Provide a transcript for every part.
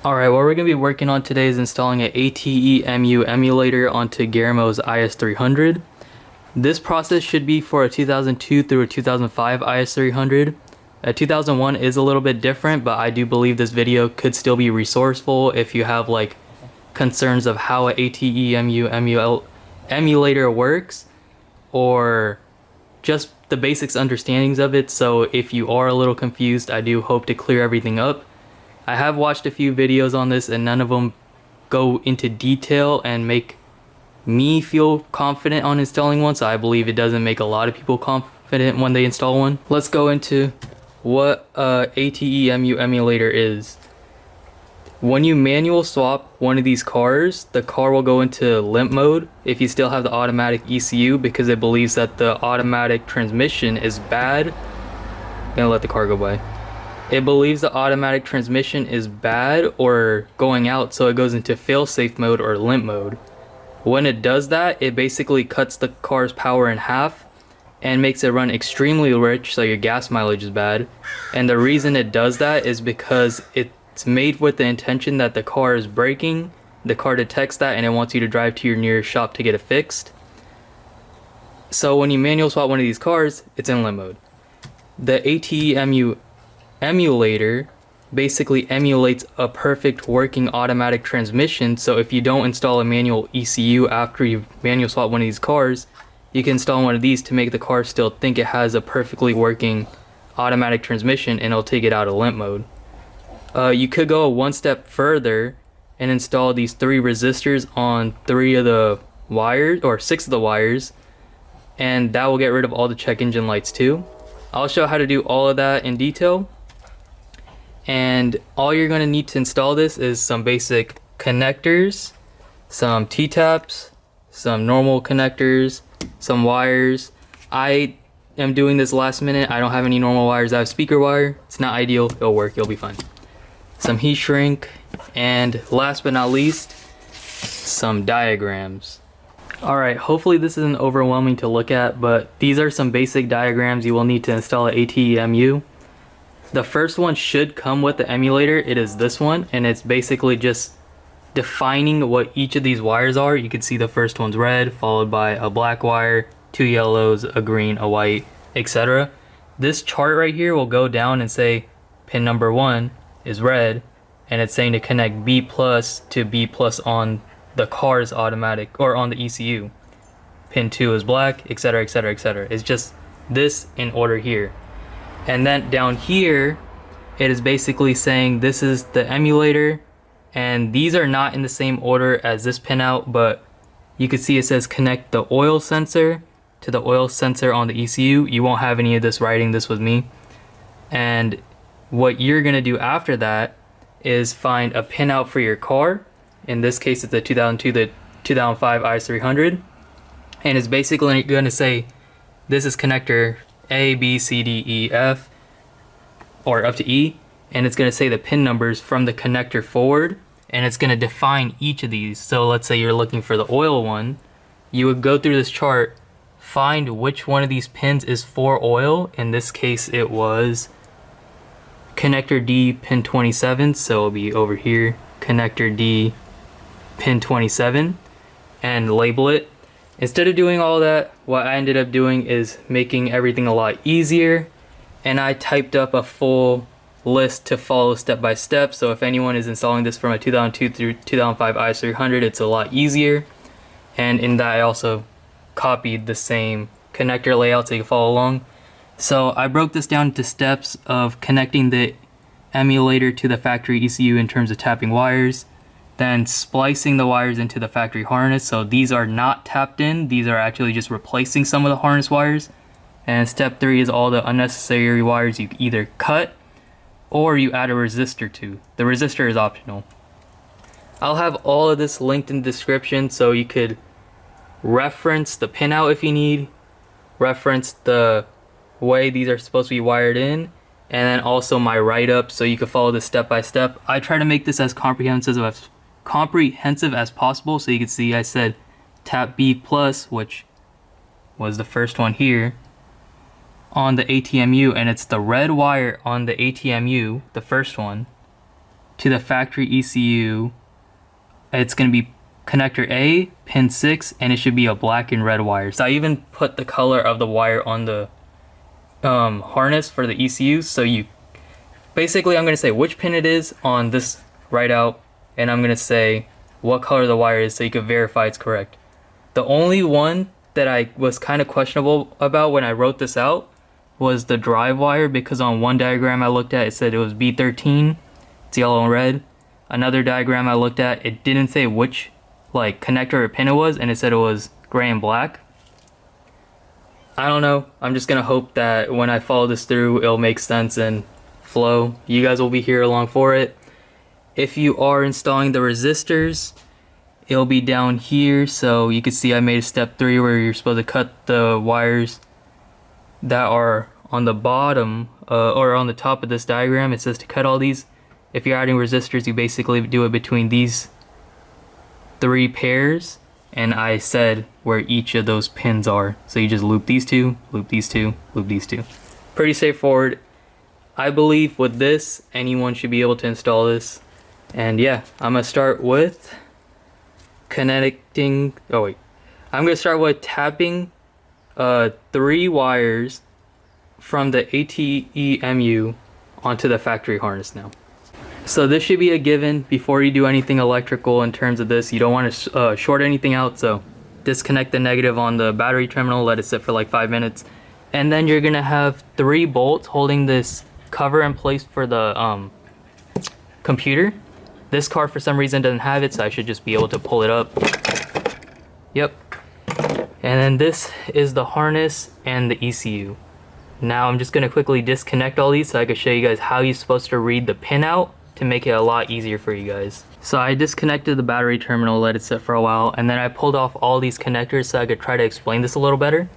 Alright, what we're going to be working on today is installing an ATEMU emulator onto Guillermo's IS300. This process should be for a 2002 through a 2005 IS300. A 2001 is a little bit different, but I do believe this video could still be resourceful if you have like concerns of how an ATEMU emulator works, or just the basics understandings of it. So if you are a little confused, I do hope to clear everything up. I have watched a few videos on this and none of them go into detail and make me feel confident on installing one, so I believe it doesn't make a lot of people confident when they install one. Let's go into what ATEMU emulator is. When you manual swap one of these cars, the car will go into limp mode if you still have the automatic ECU, because it believes that the automatic transmission is bad. I'm gonna let the car go by. It believes the automatic transmission is bad or going out, so it goes into fail-safe mode or limp mode. When it does that, it basically cuts the car's power in half and makes it run extremely rich, so your gas mileage is bad. And the reason it does that is because it's made with the intention that the car is braking. The car detects that and it wants you to drive to your nearest shop to get it fixed. So when you manual swap one of these cars, it's in limp mode. The ATEMU emulator basically emulates a perfect working automatic transmission, so if you don't install a manual ECU after you manual swap one of these cars, you can install one of these to make the car still think it has a perfectly working automatic transmission, and it'll take it out of limp mode. You could go one step further and install these 3 resistors on 3 of the wires, or 6 of the wires, and that will get rid of all the check engine lights too. I'll show how to do all of that in detail. And all you're going to need to install this is some basic connectors, some T-taps, some normal connectors, some wires. I am doing this last minute. I don't have any normal wires. I have speaker wire. It's not ideal. It'll work. You'll be fine. Some heat shrink, and last but not least, some diagrams. Alright, hopefully this isn't overwhelming to look at, but these are some basic diagrams you will need to install an ATEMU. The first one should come with the emulator. It is this one, and it's basically just defining what each of these wires are. You can see the first one's red, followed by a black wire, 2 yellows, a green, a white, etc. This chart right here will go down and say pin number 1 is red, and it's saying to connect B plus to B plus on the car's automatic, or on the ECU. Pin 2 is black, etc, etc, etc. It's just this in order here. And then down here, it is basically saying this is the emulator, and these are not in the same order as this pinout, but you can see it says connect the oil sensor to the oil sensor on the ECU. You won't have any of this writing, this was me. And what you're gonna do after that is find a pinout for your car. In this case, it's the 2002 to 2005 IS300. And it's basically gonna say, this is connector A, B, C, D, E, F, or up to E, and it's going to say the pin numbers from the connector forward, and it's going to define each of these. So let's say you're looking for the oil one, you would go through this chart, find which one of these pins is for oil. In this case, it was connector D, pin 27, so it'll be over here, connector D, pin 27, and label it. Instead of doing all that, what I ended up doing is making everything a lot easier, and I typed up a full list to follow step by step. So if anyone is installing this from a 2002 through 2005 IS300, it's a lot easier. And in that, I also copied the same connector layout so you can follow along. So I broke this down into steps of connecting the emulator to the factory ECU in terms of tapping wires, then splicing the wires into the factory harness. So these are not tapped in, these are actually just replacing some of the harness wires. And step 3 is all the unnecessary wires you either cut or you add a resistor to. The resistor is optional. I'll have all of this linked in the description, so you could reference the pinout if you need, reference the way these are supposed to be wired in, and then also my write-up so you can follow this step by step. I try to make this as comprehensive as possible. So you can see I said tap B plus, which was the first one here, on the ATEMU, and it's the red wire on the ATEMU, the first one, to the factory ECU, it's going to be connector A, pin 6, and it should be a black and red wire. So I even put the color of the wire on the harness for the ECU. So you basically, I'm going to say which pin it is on this write out, and I'm going to say what color the wire is so you can verify it's correct. The only one that I was kind of questionable about when I wrote this out was the drive wire, because on one diagram I looked at, it said it was B13, it's yellow and red. Another diagram I looked at, it didn't say which like connector or pin it was, and it said it was gray and black. I don't know, I'm just gonna hope that when I follow this through, it'll make sense and flow. You guys will be here along for it. If you are installing the resistors, it'll be down here, so you can see I made a step 3 where you're supposed to cut the wires that are on the bottom or on the top of this diagram. It says to cut all these. If you're adding resistors, you basically do it between these 3 pairs, and I said where each of those pins are. So you just loop these 2, loop these 2, loop these 2. Pretty straightforward. I believe with this, anyone should be able to install this. And yeah, I'm gonna start with connecting. Oh wait, I'm gonna start with tapping 3 wires from the ATEMU onto the factory harness now. So this should be a given before you do anything electrical in terms of this. You don't want to short anything out, so disconnect the negative on the battery terminal, let it sit for like 5 minutes, and then you're gonna have 3 bolts holding this cover in place for the computer. This car for some reason doesn't have it, so I should just be able to pull it up. Yep. And then this is the harness and the ECU. Now I'm just gonna quickly disconnect all these so I can show you guys how you're supposed to read the pin out to make it a lot easier for you guys. So I disconnected the battery terminal, let it sit for a while, and then I pulled off all these connectors so I could try to explain this a little better.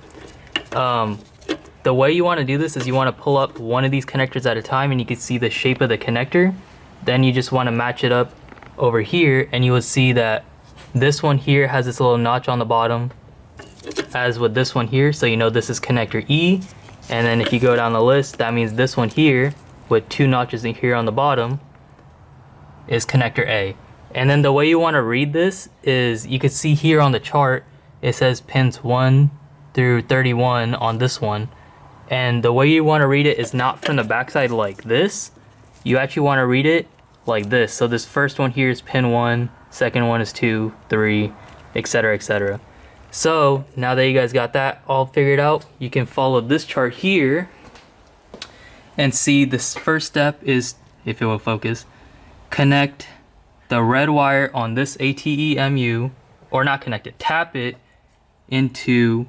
The way you want to do this is you want to pull up one of these connectors at a time, and you can see the shape of the connector. Then you just want to match it up over here, and you will see that this one here has this little notch on the bottom as with this one here, so you know this is connector E. And then if you go down the list, that means this one here with 2 notches in here on the bottom is connector A. And then the way you want to read this is, you can see here on the chart it says pins 1 through 31 on this one, and the way you want to read it is not from the backside like this. You actually want to read it like this. So this first one here is pin 1, second one is 2, 3, etc, etc. So now that you guys got that all figured out, you can follow this chart here and see this first step is, if it will focus, connect the red wire on this ATEMU, or not connect it, tap it into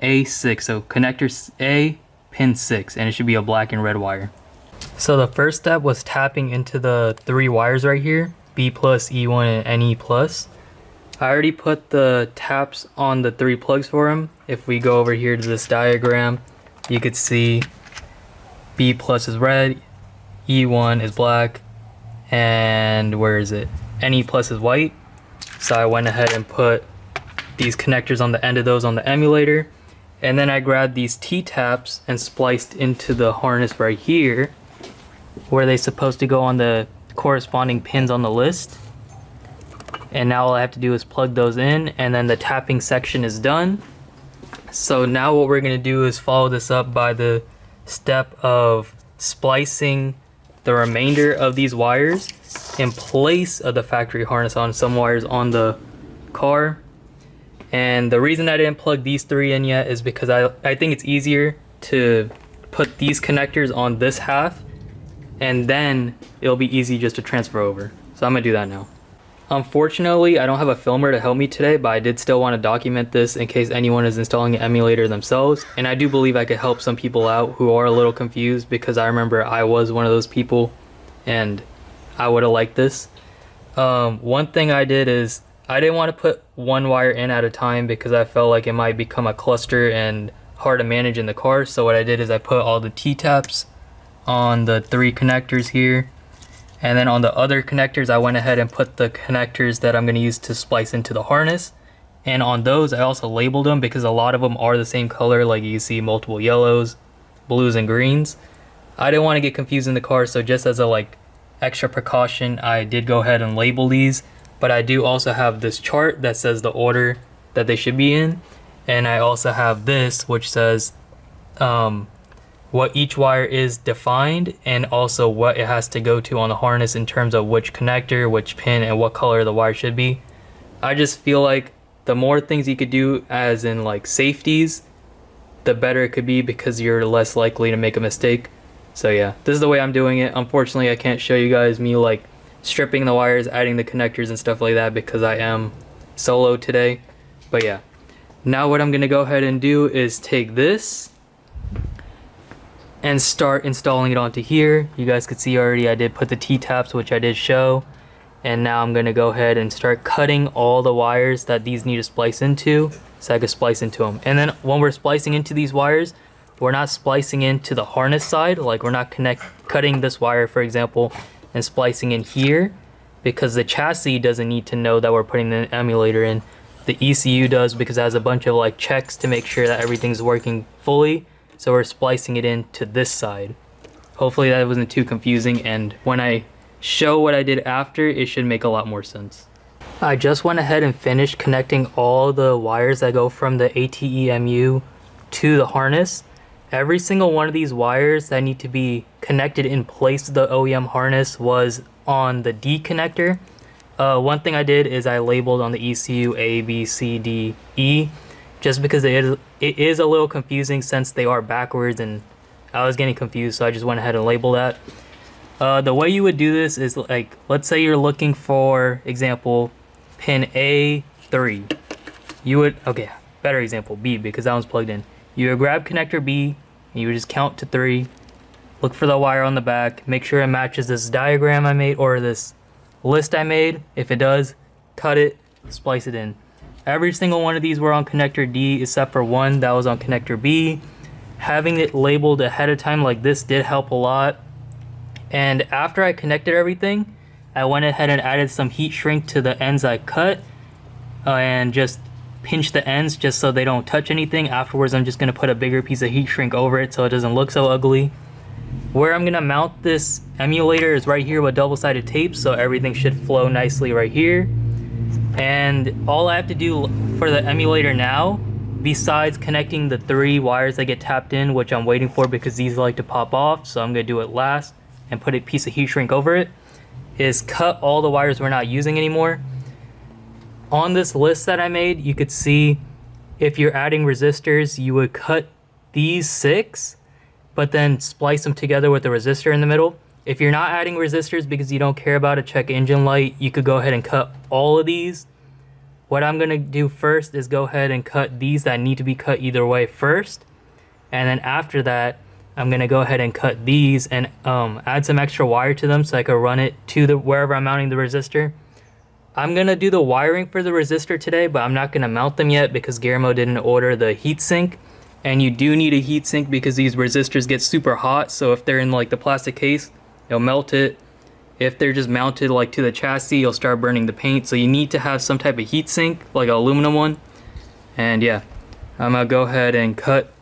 A6. So connector A, pin 6, and it should be a black and red wire. So the first step was tapping into the 3 wires right here, B+, E1, and NE+. I already put the taps on the 3 plugs for them. If we go over here to this diagram, you could see B+ is red, E1 is black, and where is it? NE+ is white. So I went ahead and put these connectors on the end of those on the emulator. And then I grabbed these T-taps and spliced into the harness right here, where they're supposed to go on the corresponding pins on the list. And now all I have to do is plug those in, and then the tapping section is done. So now what we're gonna do is follow this up by the step of splicing the remainder of these wires in place of the factory harness on some wires on the car. And the reason I didn't plug these 3 in yet is because I think it's easier to put these connectors on this half, and then it'll be easy just to transfer over. So I'm gonna do that now. Unfortunately, I don't have a filmer to help me today, but I did still want to document this in case anyone is installing an emulator themselves. And I do believe I could help some people out who are a little confused, because I remember I was one of those people and I would have liked this. One thing I did is I didn't want to put one wire in at a time because I felt like it might become a cluster and hard to manage in the car. So what I did is I put all the T-taps on the 3 connectors here. And then on the other connectors, I went ahead and put the connectors that I'm going to use to splice into the harness. And on those, I also labeled them because a lot of them are the same color. Like you see multiple yellows, blues, and greens. I didn't want to get confused in the car, so just as a extra precaution, I did go ahead and label these, but I do also have this chart that says the order that they should be in, and I also have this which says what each wire is defined and also what it has to go to on the harness in terms of which connector, which pin, and what color the wire should be. I just feel like the more things you could do as in like safeties, the better it could be, because you're less likely to make a mistake. So yeah, this is the way I'm doing it. Unfortunately, I can't show you guys me like stripping the wires, adding the connectors and stuff like that, because I am solo today. But yeah, now what I'm gonna go ahead and do is take this and start installing it onto here. You guys could see already I did put the T-taps, which I did show. And now I'm gonna go ahead and start cutting all the wires that these need to splice into, so I can splice into them. And then when we're splicing into these wires, we're not splicing into the harness side. Like, we're not cutting this wire, for example, and splicing in here, because the chassis doesn't need to know that we're putting the emulator in. The ECU does, because it has a bunch of like checks to make sure that everything's working fully. So we're splicing it into this side. Hopefully that wasn't too confusing, and when I show what I did after, it should make a lot more sense. I just went ahead and finished connecting all the wires that go from the ATEMU to the harness. Every single one of these wires that need to be connected in place of the OEM harness was on the D connector. One thing I did is I labeled on the ECU A, B, C, D, E, just because it is a little confusing since they are backwards and I was getting confused, so I just went ahead and labeled that. The way you would do this is, like, let's say you're looking for example pin A3. You would, okay, better example B, because that one's plugged in. You would grab connector B and you would just count to 3, look for the wire on the back, make sure it matches this diagram I made or this list I made. If it does, cut it, splice it in. Every single one of these were on connector D except for one that was on connector B. Having it labeled ahead of time like this did help a lot. And after I connected everything, I went ahead and added some heat shrink to the ends I cut and just pinch the ends just so they don't touch anything. Afterwards, I'm just going to put a bigger piece of heat shrink over it so it doesn't look so ugly. Where I'm going to mount this emulator is right here with double-sided tape, so everything should flow nicely right here. And all I have to do for the emulator now, besides connecting the 3 wires that get tapped in, which I'm waiting for because these like to pop off, so I'm going to do it last and put a piece of heat shrink over it, is cut all the wires we're not using anymore. On this list that I made, you could see if you're adding resistors, you would cut these 6, but then splice them together with the resistor in the middle. If you're not adding resistors because you don't care about a check engine light, you could go ahead and cut all of these. What I'm gonna do first is go ahead and cut these that need to be cut either way first. And then after that, I'm gonna go ahead and cut these and add some extra wire to them so I can run it to the wherever I'm mounting the resistor. I'm gonna do the wiring for the resistor today, but I'm not gonna mount them yet because Guillermo didn't order the heatsink. And you do need a heatsink because these resistors get super hot. So if they're in like the plastic case, it'll melt it. If they're just mounted like to the chassis, you'll start burning the paint. So you need to have some type of heatsink, like an aluminum one. And yeah, I'm gonna go ahead and cut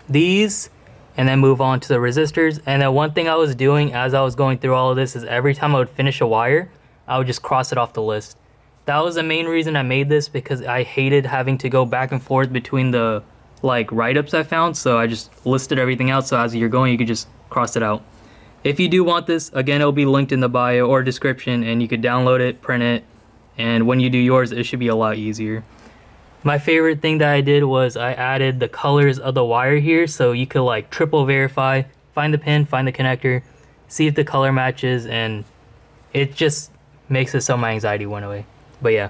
these and then move on to the resistors. And then one thing I was doing as I was going through all of this is every time I would finish a wire, I would just cross it off the list. That was the main reason I made this, because I hated having to go back and forth between the like write-ups I found. So I just listed everything out, so as you're going, you could just cross it out. If you do want this, again, it'll be linked in the bio or description, and you could download it, print it, and when you do yours, it should be a lot easier. My favorite thing that I did was I added the colors of the wire here, so you could like triple verify, find the pin, find the connector, see if the color matches, and it just makes it so my anxiety went away. But yeah,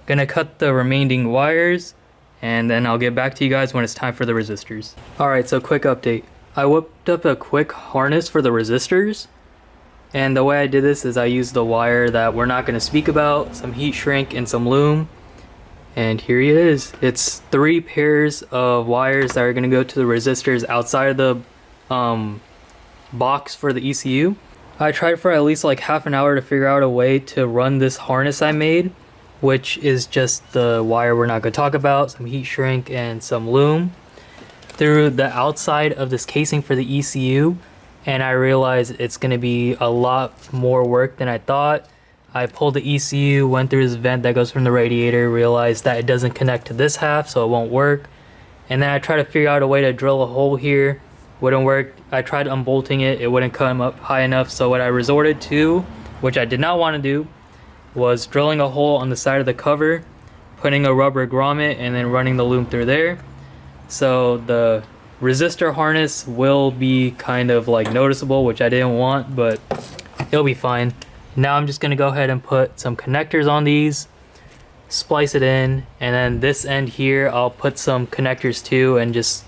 gonna cut the remaining wires, and then I'll get back to you guys when it's time for the resistors. Alright, so quick update. I whipped up a quick harness for the resistors, and the way I did this is I used the wire that we're not going to speak about, some heat shrink and some loom, and here he is. It's 3 pairs of wires that are going to go to the resistors outside of the box for the ECU. I tried for at least like half an hour to figure out a way to run this harness I made, which is just the wire we're not going to talk about, some heat shrink and some loom, through the outside of this casing for the ECU. and I realized it's going to be a lot more work than I thought. I pulled the ECU, went through this vent that goes from the radiator, realized that it doesn't connect to this half, so it won't work. And then I tried to figure out a way to drill a hole here. Wouldn't work. I tried unbolting it, it wouldn't come up high enough. So what I resorted to, which I did not want to do, was drilling a hole on the side of the cover, putting a rubber grommet, and then running the loom through there. So the resistor harness will be kind of like noticeable, which I didn't want, but it'll be fine. Now I'm just gonna go ahead and put some connectors on these, splice it in, and then this end here I'll put some connectors too and just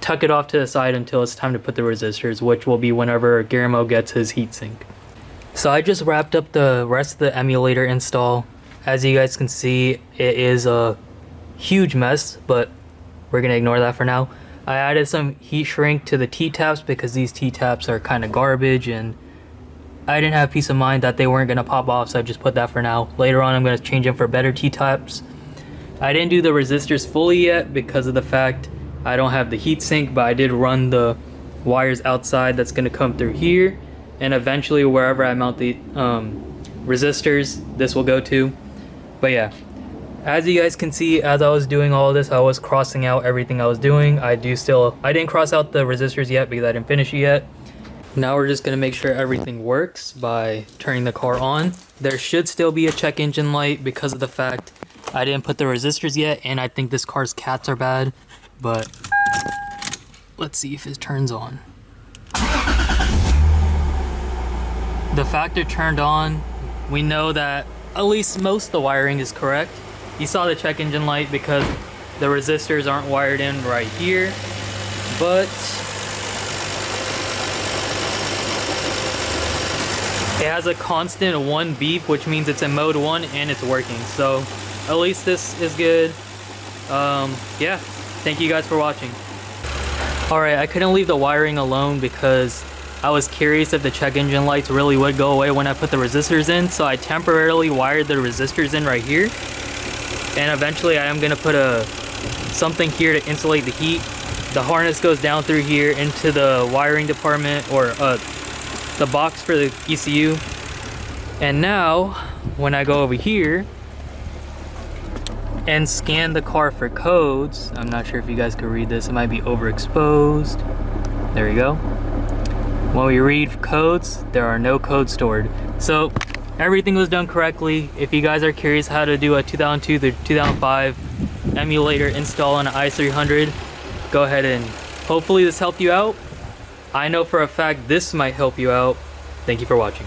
tuck it off to the side until it's time to put the resistors, which will be whenever Guillermo gets his heatsink. So I just wrapped up the rest of the emulator install. As you guys can see, it is a huge mess, but we're gonna ignore that for now. I added some heat shrink to the T-taps because these T-taps are kind of garbage, and I didn't have peace of mind that they weren't gonna pop off, so I just put that for now. Later on I'm gonna change them for better T-taps. I didn't do the resistors fully yet because of the fact I don't have the heatsink, but I did run the wires outside that's gonna come through here, and eventually wherever I mount the resistors, this will go to. But yeah, as you guys can see, as I was doing all of this, I was crossing out everything I was doing. I didn't cross out the resistors yet because I didn't finish it yet. Now we're just gonna make sure everything works by turning the car on. There should still be a check engine light because of the fact I didn't put the resistors yet, and I think this car's cats are bad, but let's see if it turns on. The fact it turned on, we know that at least most of the wiring is correct. You saw the check engine light because the resistors aren't wired in right here, but it has a constant 1 beep, which means it's in mode 1 and it's working. So at least this is good. Yeah, thank you guys for watching. Alright, I couldn't leave the wiring alone because I was curious if the check engine lights really would go away when I put the resistors in. So I temporarily wired the resistors in right here. And eventually I am going to put something here to insulate the heat. The harness goes down through here into the wiring department, or the box for the ECU. And now when I go over here and scan the car for codes, I'm not sure if you guys can read this, it might be overexposed. There we go. When we read codes, there are no codes stored. So everything was done correctly. If you guys are curious how to do a 2002 to 2005 emulator install on an IS300, go ahead and hopefully this helped you out. I know for a fact this might help you out. Thank you for watching.